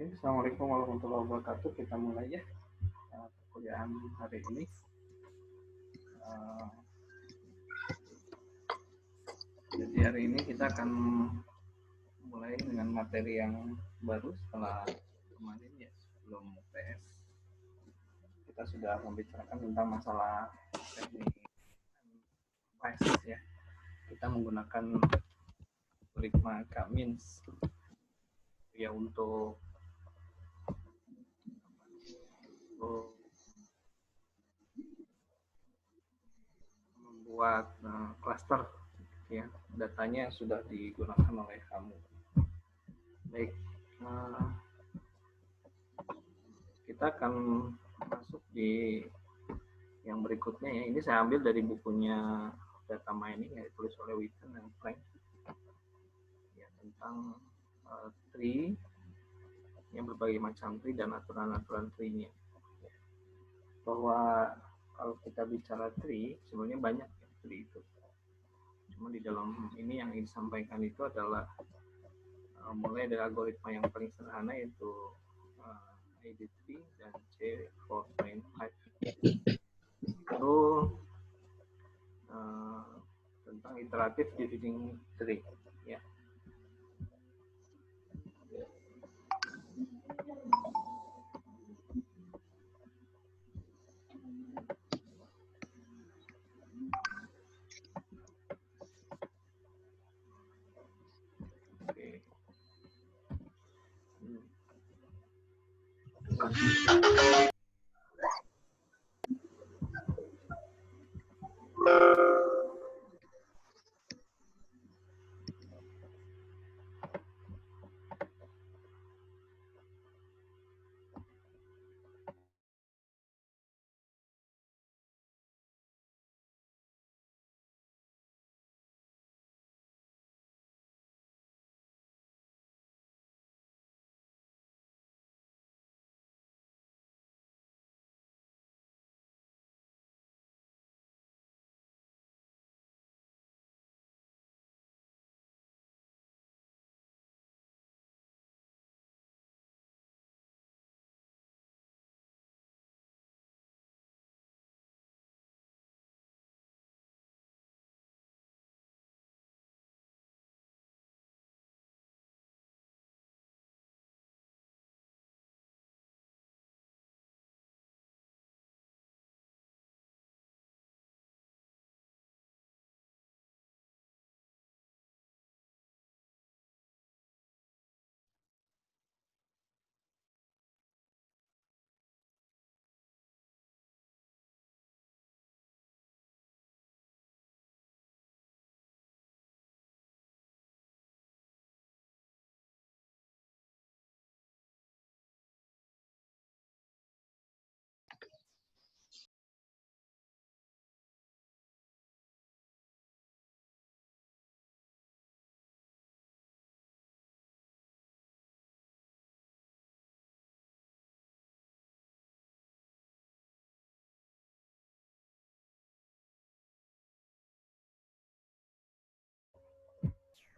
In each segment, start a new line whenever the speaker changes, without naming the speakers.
Assalamualaikum warahmatullahi wabarakatuh. Kita mulai ya perkuliahan hari ini. Jadi hari ini kita akan mulai dengan materi yang baru setelah kemarin ya, sebelum PS. Kita sudah membicarakan tentang masalah teknik analisis ya. Kita menggunakan algoritma K-means ya untuk membuat cluster ya, datanya sudah digunakan oleh kamu. Baik, kita akan masuk di yang berikutnya ya. Ini saya ambil dari bukunya Data Mining yang ditulis oleh Witten dan Frank ya, tentang tree yang berbagai macam tree dan aturan-aturan tree-nya. Bahwa kalau kita bicara tree, sebenarnya banyak ya tree itu. Cuma di dalam ini yang disampaikan itu adalah mulai dari algoritma yang paling sederhana yaitu ID3 dan C4.5. Itu tentang iteratif dividing tree ya.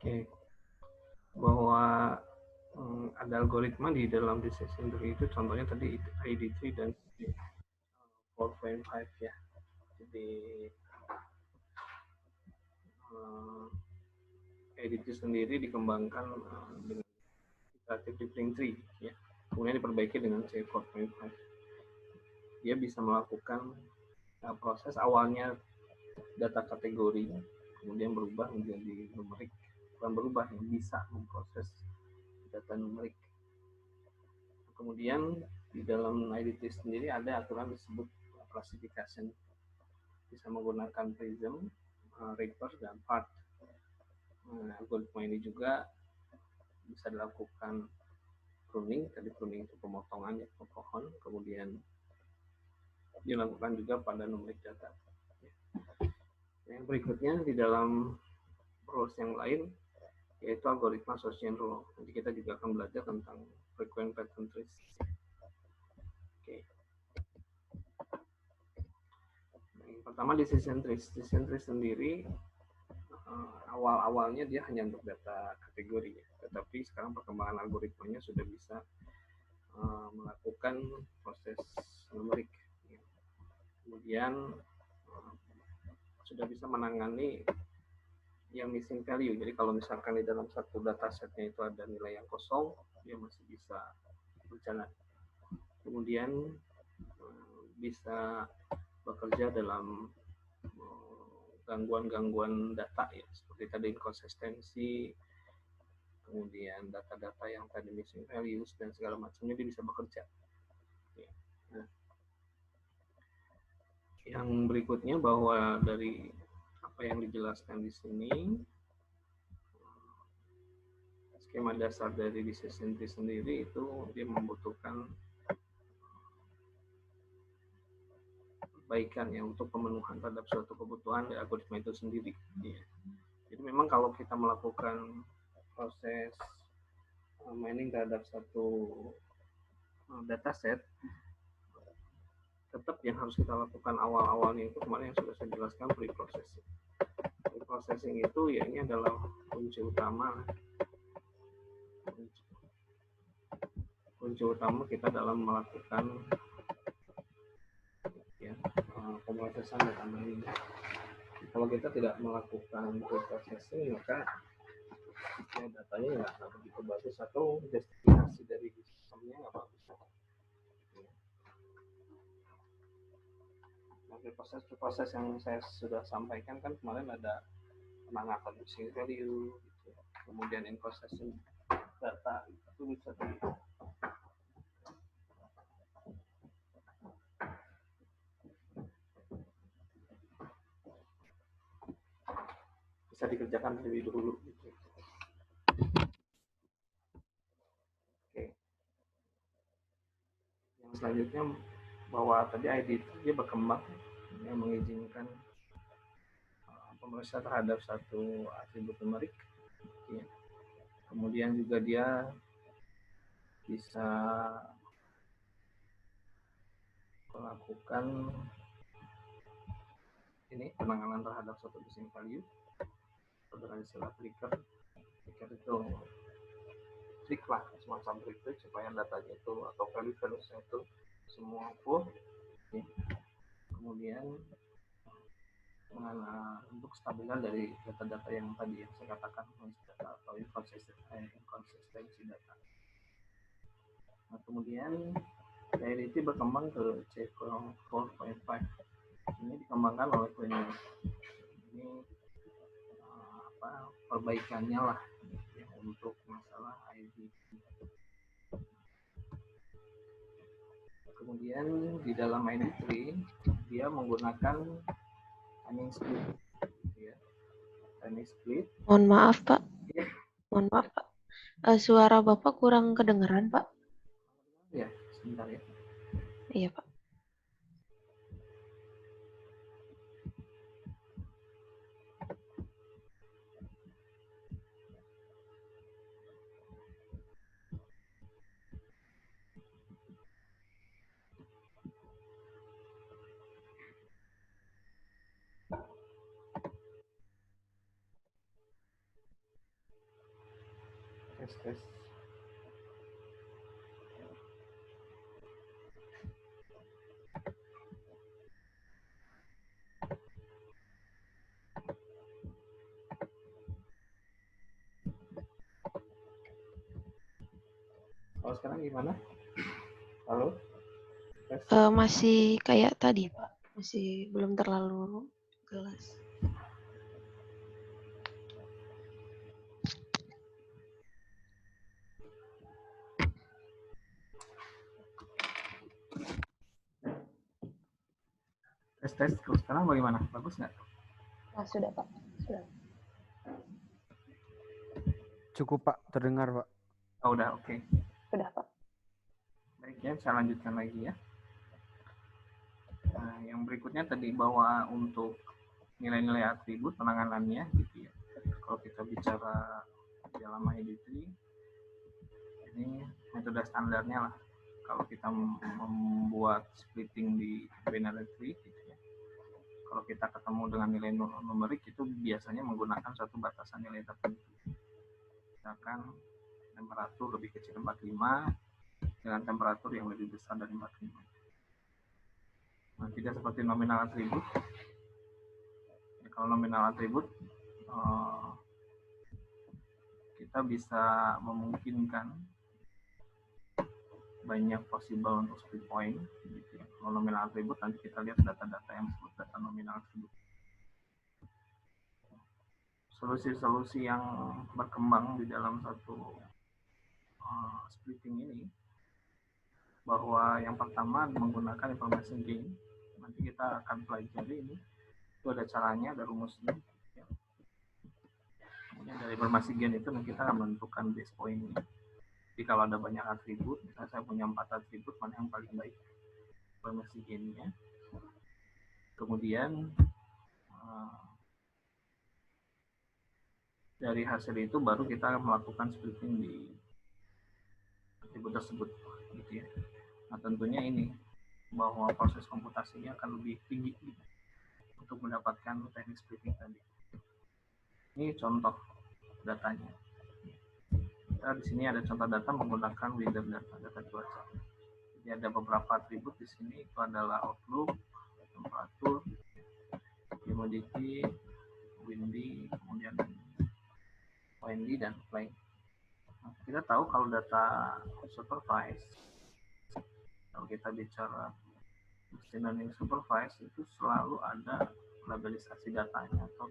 Oke, bahwa ada algoritma di dalam decision tree itu, contohnya tadi ID3 dan 4.5 ya. Jadi ID3 sendiri dikembangkan dengan iterative dividing tree ya. Kemudian diperbaiki dengan C4.5. Dia bisa melakukan proses awalnya data kategori, kemudian berubah menjadi numerik. Bukan berubah, yang bisa memproses data numerik. Kemudian di dalam ID3 sendiri ada aturan disebut classification. Bisa menggunakan prism, Reaper, dan part. Algoritma ini juga bisa dilakukan pruning. Tadi pruning itu pemotongan ya, pohon. Kemudian dilakukan juga pada numerik data. Yang berikutnya di dalam rules yang lain yaitu algoritma Gaussian rule. Nanti kita juga akan belajar tentang frequent pattern trees. Oke. Yang pertama decision trees. Decision trees sendiri awal-awalnya dia hanya untuk data kategori ya. Tetapi sekarang perkembangan algoritmanya sudah bisa melakukan proses numerik. Kemudian sudah bisa menangani yang missing value. Jadi kalau misalkan di dalam satu datasetnya itu ada nilai yang kosong, dia masih bisa berjalan. Kemudian bisa bekerja dalam gangguan-gangguan data ya, seperti tadi inkonsistensi, kemudian data-data yang tadi missing values dan segala macamnya, dia bisa bekerja. Ya. Nah, yang berikutnya bahwa dari apa yang dijelaskan di sini, skema dasar dari business entry sendiri itu dia membutuhkan perbaikan ya untuk pemenuhan terhadap suatu kebutuhan dari algoritma itu sendiri. Ya. Jadi memang kalau kita melakukan proses mining terhadap satu dataset, tetap yang harus kita lakukan awal-awalnya itu kemarin yang sudah saya jelaskan pre-processing. Pre-processing itu ya ini adalah kunci utama kita dalam melakukan ya, pemrosesan data mining. Kalau kita tidak melakukan pre-processing, maka ya, datanya nggak begitu bagus atau destinasi dari sistemnya nggak bagus. Nah, proses yang saya sudah sampaikan kan kemarin ada penangkapan missing value, gitu. Kemudian inconsistent data itu bisa dikerjakan lebih dulu. Gitu. Oke. Yang selanjutnya bahwa tadi ID dia berkembang yang mengizinkan pemeriksaan terhadap satu atribut numerik. Ya. Kemudian juga dia bisa melakukan ini penanganan terhadap suatu missing value dengan istilah trigger itu trik lah, semacam trik supaya datanya itu atau value-nya itu semua full. Ya. Kemudian untuk stabilan dari data-data yang tadi yang saya katakan data atau inkonsistensi data. Nah, kemudian DLT berkembang ke C4.5. Ini dikembangkan oleh Pliny. Ini perbaikannya lah ya, untuk masalah ID. Kemudian di dalam ID3 dia menggunakan timing split. Ya. Timing split.
Mohon maaf Pak. Ya. Mohon maaf Pak. Suara Bapak kurang kedengeran Pak.
Ya, sebentar ya.
Iya Pak.
Tes. Kalau sekarang gimana? Halo?
Masih kayak tadi Pak. Masih belum terlalu jelas.
Tes. Kalau sekarang bagaimana? Bagus nggak?
Sudah Pak. Sudah.
Cukup Pak, terdengar Pak.
Oh, udah, oke.
Sudah Pak.
Baik ya, saya lanjutkan lagi ya. Nah, yang berikutnya tadi bahwa untuk nilai-nilai atribut penanganannya gitu ya. Kalau kita bicara dalam ID3 ini metode standarnya lah. Kalau kita membuat splitting di binary tree gitu ya. Kalau kita ketemu dengan nilai numerik itu biasanya menggunakan satu batasan nilai tertentu. Misalkan 500 lebih kecil 45, dengan temperatur yang lebih besar dari 45. Nah, tidak seperti nominal atribut. Ya, kalau nominal atribut kita bisa memungkinkan banyak possible untuk split point. Gitu ya. Kalau nominal atribut nanti kita lihat data-data yang disebut data nominal atribut. Solusi-solusi yang berkembang di dalam satu splitting ini, bahwa yang pertama menggunakan information gain. Nanti kita akan pelajari ini. Itu ada caranya, ada rumusnya. Ya. Kemudian dari information gain itu kita akan menentukan base point-nya. Jadi kalau ada banyak atribut, misalnya saya punya 4 atribut, mana yang paling baik information gain-nya. Kemudian dari hasil itu baru kita melakukan splitting di atribut tersebut, gitu ya. Nah tentunya ini bahwa proses komputasinya akan lebih tinggi gitu, untuk mendapatkan teknik splitting tadi. Ini contoh datanya. Kita di sini ada contoh data menggunakan weather data cuaca. Jadi ada beberapa atribut di sini, itu adalah outlook, temperatur, humidity, windy, kemudian windy dan play. Nah, kita tahu kalau data supervised, kalau kita bicara machine learning supervised, itu selalu ada labelisasi datanya atau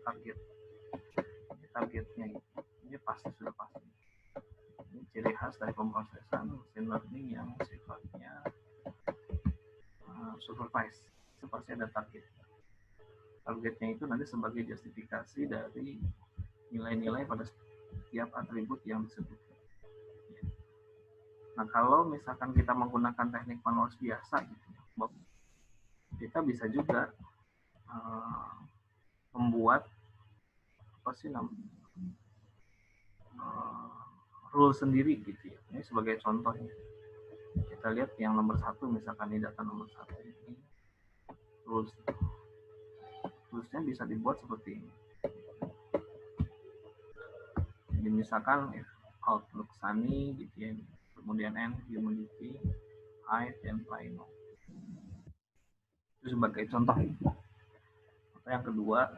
targetnya ini pasti sudah pasti. Ini ciri khas dari pemrosesan machine learning yang sifatnya supervised. Itu pasti ada targetnya itu nanti sebagai justifikasi dari nilai-nilai pada setiap atribut yang disebut. Nah kalau misalkan kita menggunakan teknik manual biasa gitu, kita bisa juga membuat rule sendiri gitu ya. Ini sebagai contohnya. Kita lihat yang nomor 1, misalkan ini data nomor 1 ini. Rulesnya bisa dibuat seperti ini. Jadi misalkan outlook sunny gitu ya. Kemudian N, humidity, height, dan plano. Itu sebagai contoh. Atau yang kedua,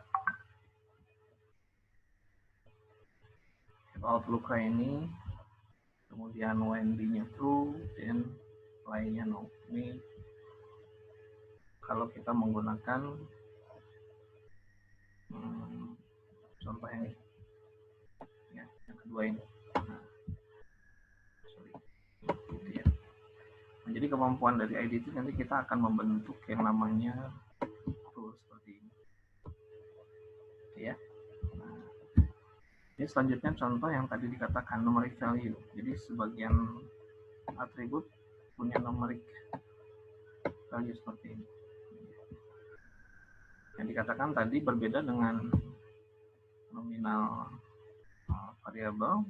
outlook rainy, kemudian windy-nya true, dan play-nya no. Ini kalau kita menggunakan contoh yang ini, ya, yang kedua ini. Nah, jadi kemampuan dari IDT nanti kita akan membentuk yang namanya rule seperti ini. Ya. Nah, ini selanjutnya contoh yang tadi dikatakan numeric value. Jadi sebagian atribut punya numeric value seperti ini. Yang dikatakan tadi berbeda dengan nominal variabel.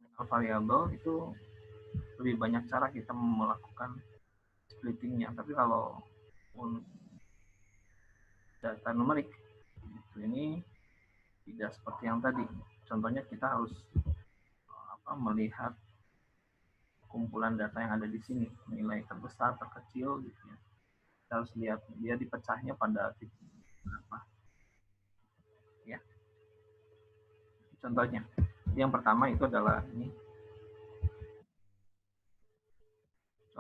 Nominal variabel itu lebih banyak cara kita melakukan splittingnya, tapi kalau data numerik ini tidak seperti yang tadi. Contohnya kita harus melihat kumpulan data yang ada di sini, nilai terbesar, terkecil, gitu ya. Kita harus lihat dia dipecahnya pada titik berapa. Ya. Contohnya, yang pertama itu adalah ini.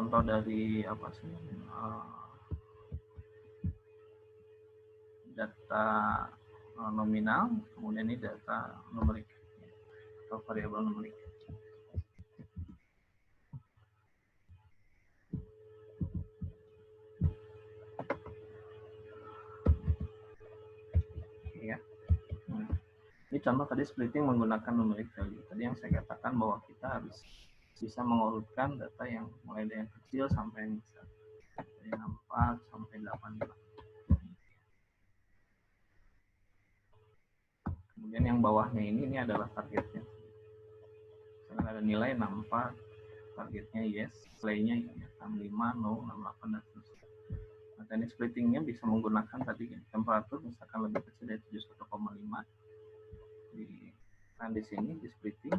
Contoh dari data nominal, kemudian ini data numerik atau variabel numerik. Ya. Ini contoh tadi splitting menggunakan numeric value. Tadi yang saya katakan bahwa kita harus bisa mengurutkan data yang mulai dari yang kecil sampai yang besar, dari 64 sampai 85. Kemudian yang bawahnya ini adalah targetnya. Misalkan ada nilai 64, targetnya yes, play-nya 65, no, 68, dan seterusnya. Nah, teknik splittingnya bisa menggunakan tadi temperatur misalkan lebih kecil dari 71,5. Di sini di splitting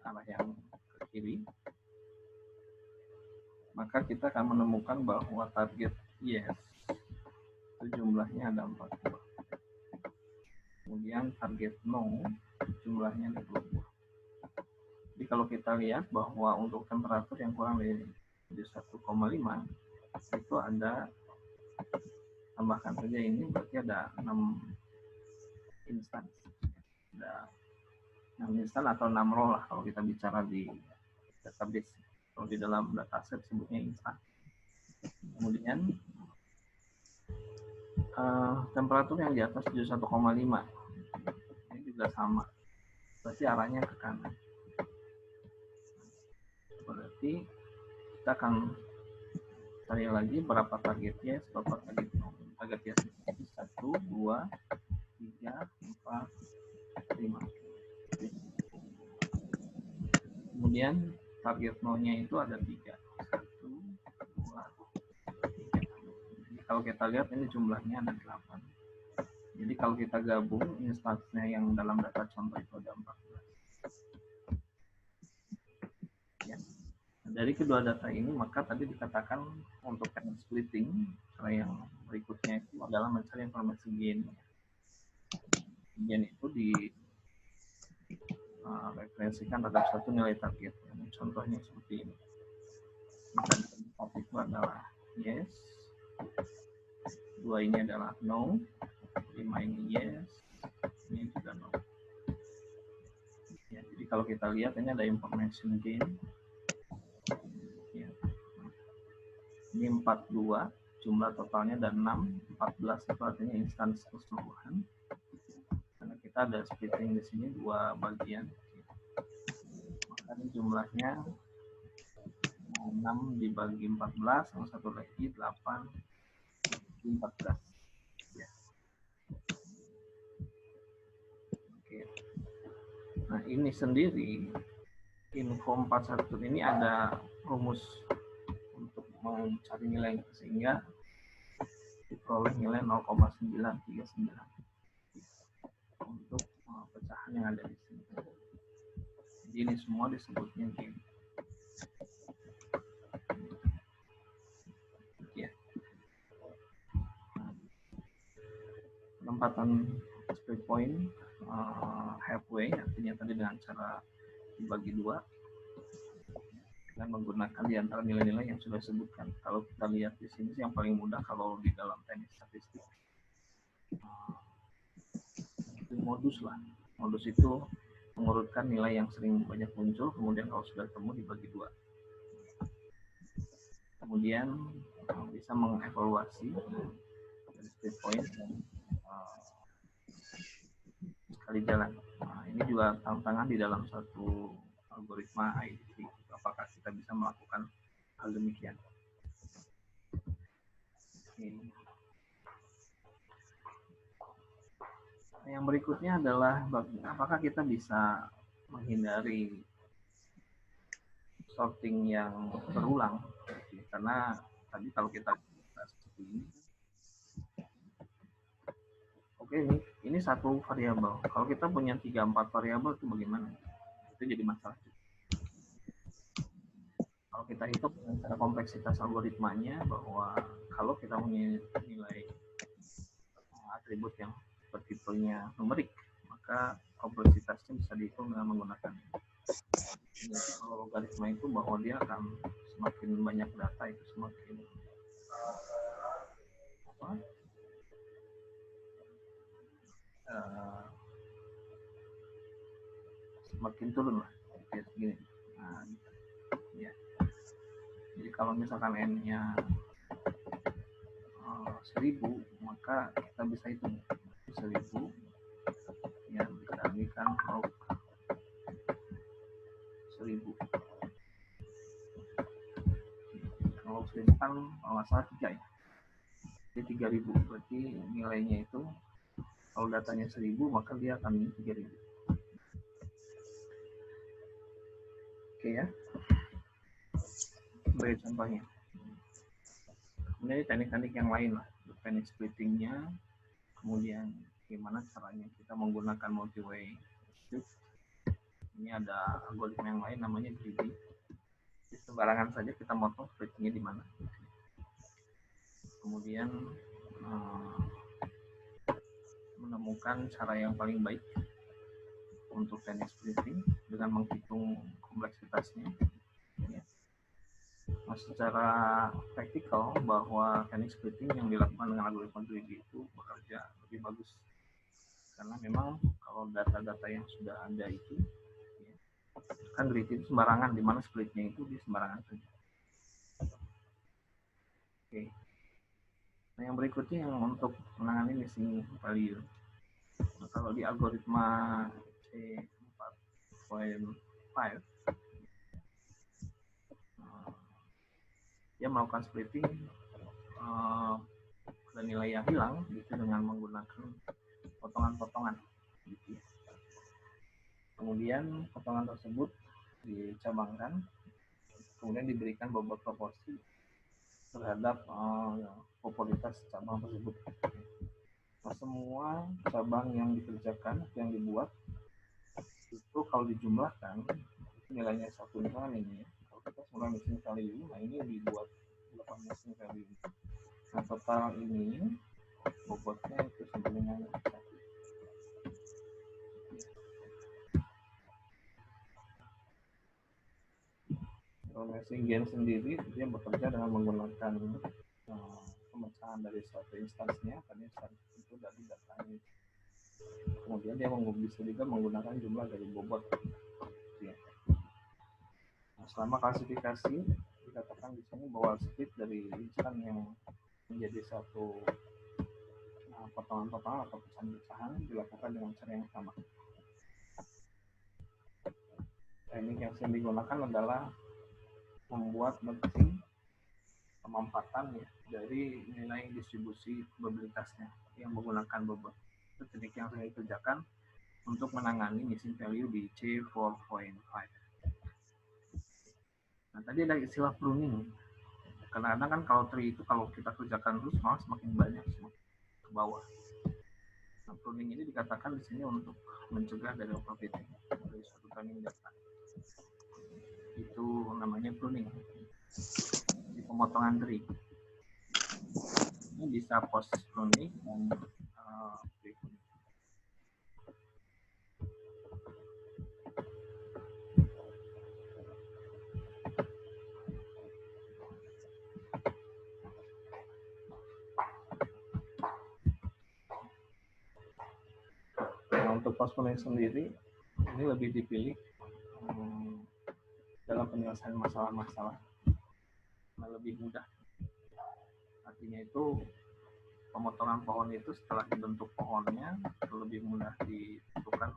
arah yang ke kiri, maka kita akan menemukan bahwa target yes itu jumlahnya ada 4 buah. Kemudian target no jumlahnya ada 2 buah. Jadi kalau kita lihat bahwa untuk temperatur yang kurang dari 1,5 itu ada, tambahkan saja ini, berarti ada 6 instance. Ada 6 instance atau 6 row lah kalau kita bicara di database. Kalau di dalam dataset sebutnya instance. Kemudian temperatur yang di atas 71,5 ini juga sama, berarti arahnya ke kanan. Berarti kita akan cari lagi berapa target yes, berapa target no. Target yes itu 1, 2, 3, 4, 5. Kemudian target no-nya itu ada 3. 1, 2, 3. Jadi kalau kita lihat ini jumlahnya ada 8. Jadi kalau kita gabung instansinya yang dalam data contoh itu ada 14. Ya. Dari kedua data ini maka tadi dikatakan untuk kernel splitting cara yang berikutnya itu adalah mencari informasi gain. Gain itu referensikan terhadap satu nilai target. Contohnya seperti ini. Target itu adalah yes, 2 ini adalah no, 5 ini yes, ini juga no. Ya, jadi kalau kita lihat ini ada information gain. Ya. Ini 42, jumlah totalnya ada 6, 14 itu artinya instansi keseluruhan. Karena kita ada splitting di sini 2 bagian. Maka ini jumlahnya 6 dibagi 14, sama satu lagi 8 dibagi 14. Ya. Oke. Nah ini sendiri, info 41 ini ada rumus untuk mencari nilai sehingga diperoleh nilai 0,939 untuk pecahan yang ada di sini. Jadi ini semua disebutnya gain. Ya. Penempatan split point halfway artinya tadi dengan cara dibagi 2 dan menggunakan di antara nilai-nilai yang sudah disebutkan. Kalau kita lihat di sini yang paling mudah kalau di dalam teknik statistik itu modus lah. Modus itu mengurutkan nilai yang sering banyak muncul, kemudian kalau sudah ketemu dibagi 2. Kemudian bisa mengevaluasi dari split point dan sekali jalan. Nah, ini juga tantangan di dalam satu algoritma IDT. Apakah kita bisa melakukan hal demikian? Oke. Yang berikutnya adalah apakah kita bisa menghindari sorting yang berulang? Karena tadi kalau kita seperti ini, oke, ini satu variabel. Kalau kita punya 3-4 variabel itu bagaimana? Itu jadi masalah. Kalau kita hitung secara kompleksitas algoritmanya, bahwa kalau kita punya nilai atribut yang bertipenya numerik, maka kompleksitasnya bisa dihitung dengan menggunakan ini. Jadi kalau logaritma itu bahwa dia akan semakin banyak data itu semakin semakin turun lah, kayak segini. Nah, ya. Jadi kalau misalkan n-nya 1000, maka kita bisa hitung 1000 yang dikalikan log 1000. Kalau 1000 kan kalau nggak salah 3 ya. Jadi 3000, berarti nilainya itu kalau datanya 1000 maka dia akan 3000. Oke ya. Sebagai contohnya. Kemudian teknik-teknik yang lain lah, teknik splittingnya, kemudian gimana caranya kita menggunakan multi-way shift. Ini ada algoritma yang lain namanya greedy. Di sembarangan saja kita motong splittingnya di mana. Kemudian menemukan cara yang paling baik untuk teknik splitting dengan menghitung kompleksitasnya. Nah, secara praktikal bahwa teknik splitting yang dilakukan dengan algoritma greedy itu bekerja lebih bagus karena memang kalau data-data yang sudah ada itu kan greedy itu sembarangan, di mana splitnya itu di sembarangan saja. Oke. Nah, yang berikutnya yang untuk menangani missing value. Nah, kalau di algoritma C4.5 dia melakukan splitting dan nilai yang hilang gitu dengan menggunakan potongan-potongan gitu. Kemudian potongan tersebut dicabangkan, kemudian diberikan bobot proporsi terhadap popularitas cabang tersebut. Nah, semua cabang yang dikerjakan, yang dibuat itu kalau dijumlahkan nilainya satu, misalnya ini ya, kalau kita semula missing value, nah ini dibuat 8 missing value. Nah, total ini bobotnya itu sama dengan 1. Kalau missing gain sendiri dia bekerja dengan menggunakan pemecahan dari suatu instansinya, tadi itu dari datanya. Kemudian dia bisa juga menggunakan jumlah dari bobot. Ya. Nah, selama klasifikasi dikatakan di sini bahwa split dari instan yang menjadi satu potongan-potongan atau pecahan-pecahan dilakukan dengan cara yang sama. Teknik yang sering digunakan adalah membuat merging pemampatan ya, dari nilai distribusi probabilitasnya yang menggunakan bobot. Itu teknik yang sering dikerjakan untuk menangani missing value di C4.5. Nah, tadi ada istilah pruning. Kadang-kadang kan kalau tree itu kalau kita kerjakan terus malah semakin banyak semakin ke bawah. Nah, pruning ini dikatakan di sini untuk mencegah dari overfitting dari suatu training data. Itu namanya pruning di pemotongan tree. Ini bisa post pruning dan pre-pruning. Nah, untuk post pruning sendiri ini lebih dipilih dalam penyelesaian masalah-masalah. Nah, lebih mudah. Artinya itu pemotongan pohon itu setelah dibentuk pohonnya lebih mudah ditentukan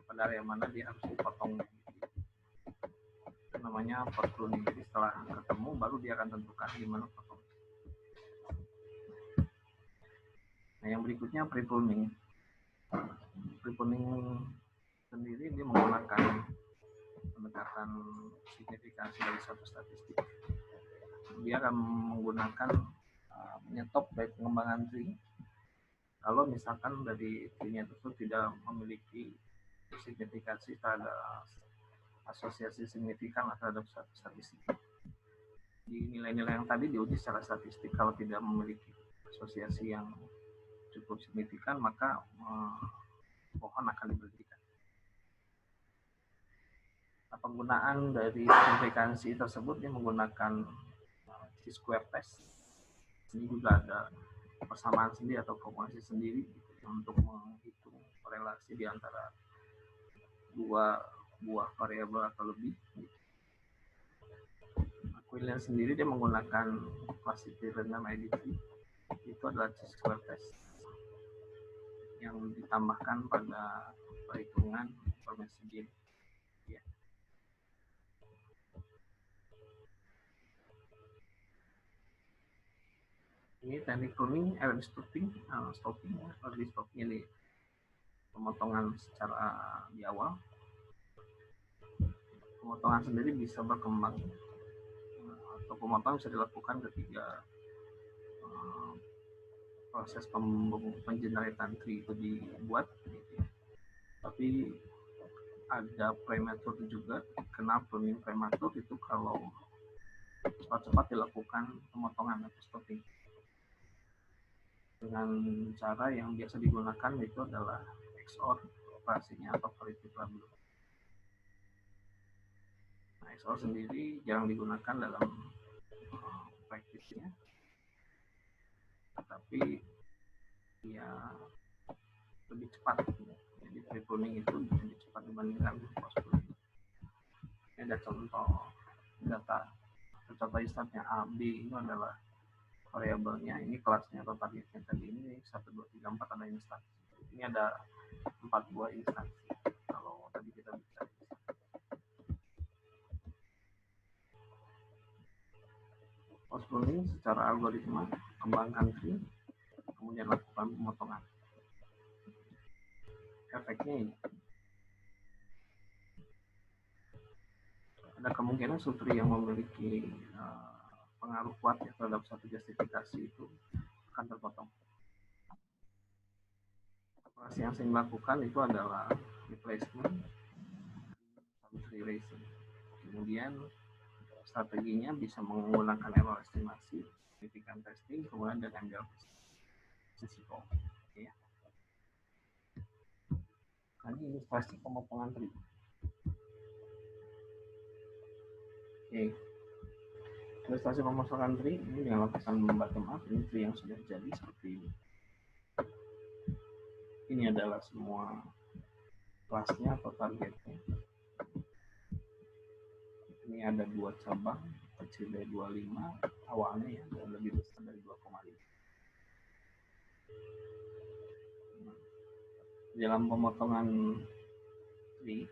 pada area mana dia harus dipotong. Itu namanya post pruning. Jadi setelah ketemu baru dia akan tentukan di mana potong. Nah, yang berikutnya pre-pruning. Pre-pruning sendiri dia menggunakan pendekatan signifikansi dari suatu statistik. Dia akan menggunakan menyetop dari pengembangan tree kalau misalkan dari tree-nya tersebut tidak memiliki signifikansi terhadap asosiasi signifikan terhadap suatu statistik. Di nilai-nilai yang tadi diuji secara statistik, kalau tidak memiliki asosiasi yang cukup signifikan maka pohon akan diberhentikan. Nah, penggunaan dari signifikansi tersebut dia menggunakan Chi-square test. Ini juga ada persamaan sendiri atau formulasi sendiri untuk menghitung korelasi di antara dua buah variabel atau lebih. Quillian sendiri dia menggunakan classifier random identity, itu adalah Chi-square test yang ditambahkan pada perhitungan informasi gain. Ya. Ini teknik pruning, early stopping ini pemotongan secara di awal. Pemotongan sendiri bisa berkembang atau pemotongan bisa dilakukan ketika proses pengeneratan tree itu dibuat, gitu. Tapi ada prematur juga. Kenapa pruning prematur itu kalau cepat-cepat dilakukan pemotongan atau stopping dengan cara yang biasa digunakan itu adalah XOR operasinya atau variety problem. Nah, XOR sendiri jarang digunakan dalam praktisnya, tapi ya lebih cepat. Jadi pre-pruning itu lebih cepat dibandingkan post pruning. Ini ada contoh data. Contoh instannya A, B itu adalah variabelnya, ini kelasnya atau targetnya tadi ini 1, 2, 3, 4 ada instansi. Ini ada 4 buah instansi. Kalau tadi kita bicara post pruning secara algoritma, kembangkan tree, kemudian lakukan pemotongan. Efeknya ini. Ada kemungkinan subtree yang memiliki pengaruh kuat ya terhadap satu justifikasi itu akan terpotong. Operasi yang saya lakukan itu adalah replacement, subtree erasing. Kemudian strateginya bisa menggunakan error estimasi, significant testing, kemudian dan MBL risiko. Ya. Ini ilustrasi pemotongan tree. Oke. Ilustrasi pemotongan tree ini dengan lakukan bottom up, ini tree yang sudah jadi seperti ini. Ini adalah semua kelasnya atau targetnya. Ini ada 2 cabang, kecil dari 25, awalnya ya, dan lebih besar dari 2,5. Dalam pemotongan tree,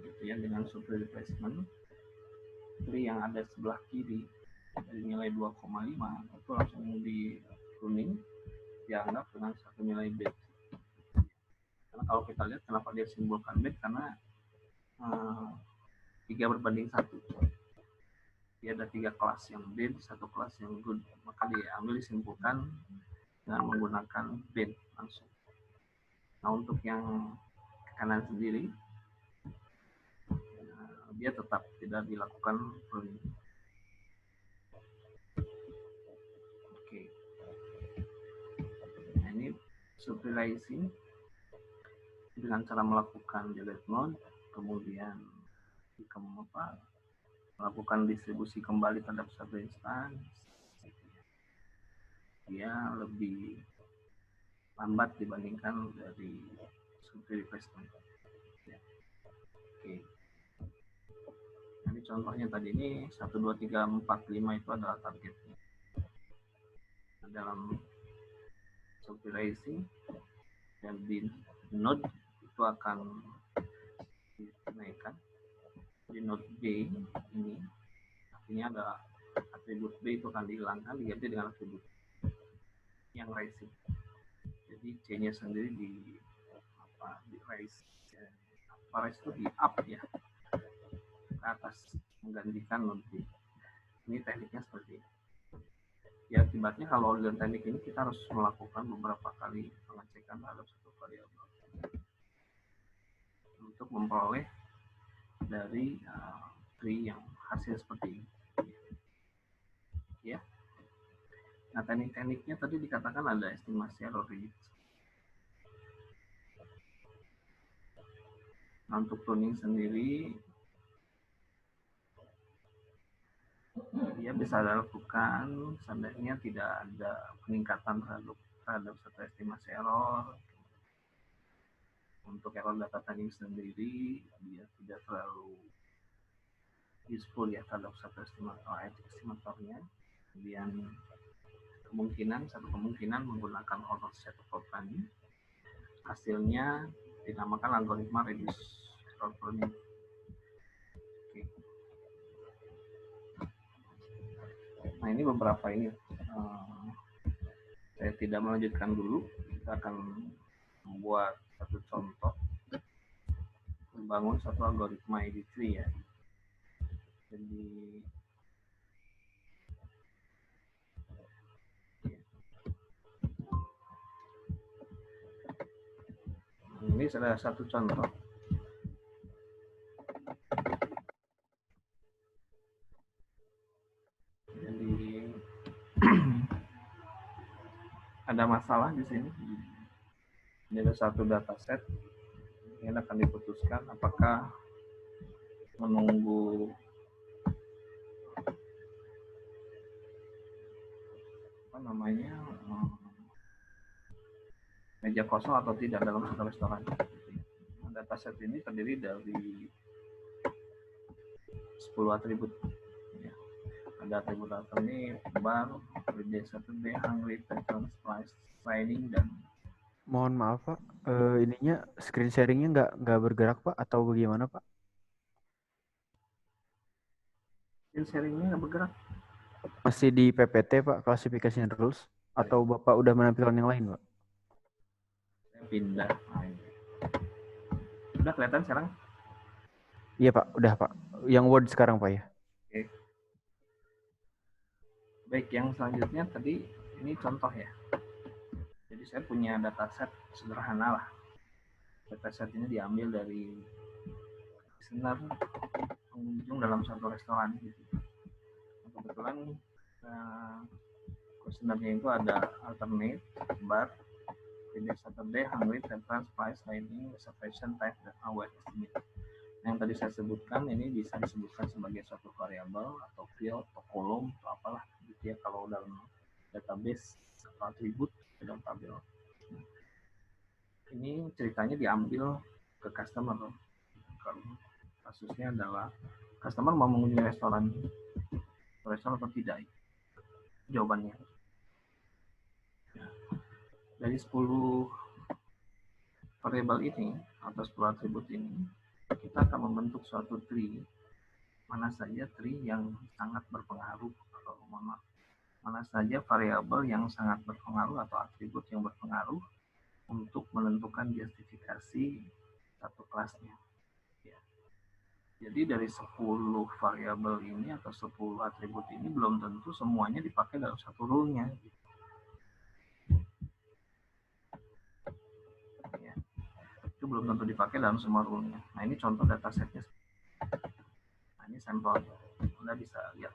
gitu ya, dengan subtree replacement, tree yang ada sebelah kiri dari nilai 2,5 itu langsung di pruning, dianggap dengan satu nilai bad. Karena kalau kita lihat kenapa dia simbolkan bad, karena 3 berbanding 1. Dia ada 3 kelas yang bad, 1 kelas yang good, maka diambil disimpulkan dengan menggunakan bad langsung. Nah, untuk yang kanan sendiri dia tetap tidak dilakukan pruning. Oke. Nah, ini subtree dengan cara melakukan delete node, kemudian melakukan distribusi kembali terhadap satu instansi. Dia lebih lambat dibandingkan dari subtree replacement. Ya. Oke. Ini contohnya tadi ini 1, 2, 3, 4, 5 itu adalah targetnya. Nah, dalam subtree erasing dan di node itu akan dinaikkan. Di node B ini artinya ada atribut B itu akan dihilangkan, diganti dengan atribut yang raising. Jadi C-nya sendiri di raise. Raise itu di up ya, ke atas, menggantikan node B. Ini tekniknya seperti ini. Ya, akibatnya kalau dengan teknik ini kita harus melakukan beberapa kali pengecekan terhadap satu variabel untuk memperoleh dari tree yang hasil seperti ini. Ya. Nah, teknik-tekniknya tadi dikatakan ada estimasi error rate. Nah, untuk pruning sendiri dia bisa dilakukan seandainya tidak ada peningkatan terhadap satu estimasi error. Untuk error data timing sendiri dia tidak terlalu useful ya terhadap satu estimatornya. Kemudian satu kemungkinan menggunakan auto set of tadi, hasilnya dinamakan algoritma reduce error pruning. Oke. Nah, ini beberapa ini saya tidak melanjutkan dulu, kita akan membuat satu contoh membangun satu algoritma tree ya. Jadi ini adalah satu contoh ada masalah di sini. Ini ada satu dataset yang akan diputuskan apakah menunggu meja kosong atau tidak dalam satu restoran. Dataset ini terdiri dari 10 atribut. Ya. Ada atribut ini bar, day Saturday, hungry, patrons, price, sliding, dan
Mohon maaf Pak, ininya screen sharingnya nggak bergerak Pak atau bagaimana Pak?
screen sharingnya nggak bergerak.
Masih di PPT Pak, classification rules, atau Bapak udah menampilkan yang lain Pak?
Saya pindah. Udah kelihatan sekarang?
Iya Pak, udah Pak. Yang Word sekarang Pak ya.
Oke. Baik, yang selanjutnya tadi ini contoh ya. Jadi saya punya dataset sederhana lah. Dataset ini diambil dari listener pengunjung dalam satu restoran gitu. Kebetulan listenernya itu ada alternate, bar, day Saturday, hungry, patrons, price, sliding, reservation, type, dan hour estimate. Yang tadi saya sebutkan ini bisa disebutkan sebagai suatu variabel atau field atau kolom atau apalah gitu ya kalau dalam database atau atribut dalam tabel. Ini ceritanya diambil ke customer. Kasusnya adalah customer mau mengunjungi restoran atau tidak. Jawabannya dari 10 variabel ini atau 10 atribut ini kita akan membentuk suatu tree. Mana saja tree yang sangat berpengaruh atau mana saja variabel yang sangat berpengaruh atau atribut yang berpengaruh untuk menentukan justifikasi satu kelasnya. Ya. Jadi dari 10 variabel ini atau 10 atribut ini belum tentu semuanya dipakai dalam satu rule-nya. Ya. Itu belum tentu dipakai dalam semua rule-nya. Nah ini contoh datasetnya. Nah ini sampelnya. Anda bisa lihat.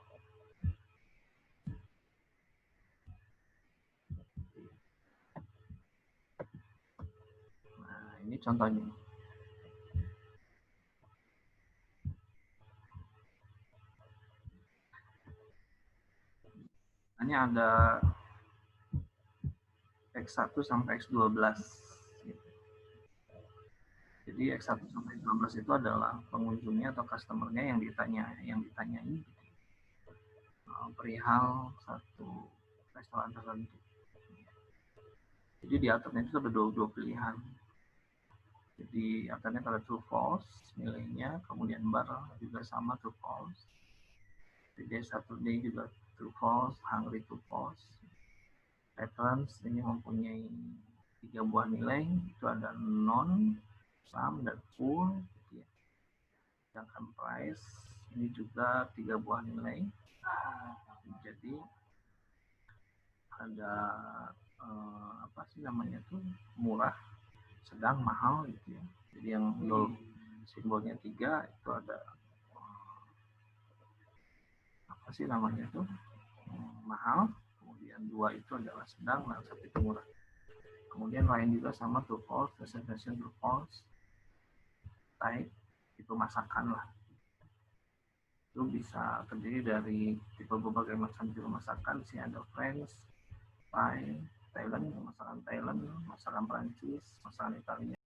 Nah ini contohnya. Hanya ada X1 sampai X12. Jadi X1 sampai X12 itu adalah pengunjungnya atau customernya yang ditanyai perihal satu restoran tertentu. Jadi di alternate itu ada dua pilihan. Jadi alternate ada true false nilainya, kemudian bar juga sama true false. Jadi Saturday juga true false, hungry true false. Patterns ini mempunyai 3 buah nilai, itu ada non, some, dan full. Sedangkan price ini juga 3 buah nilai. Jadi ada murah, sedang, mahal gitu ya. Jadi yang simbolnya 3 itu ada mahal, kemudian 2 itu adalah sedang, dan 1 itu murah. Kemudian lain juga sama true false, reservation true false, type itu masakan lah. Itu bisa terdiri dari tipe berbagai macam tipe masakan. Di sini ada French, Thai, Thailand, masakan Thailand, masakan Prancis, masakan Italia.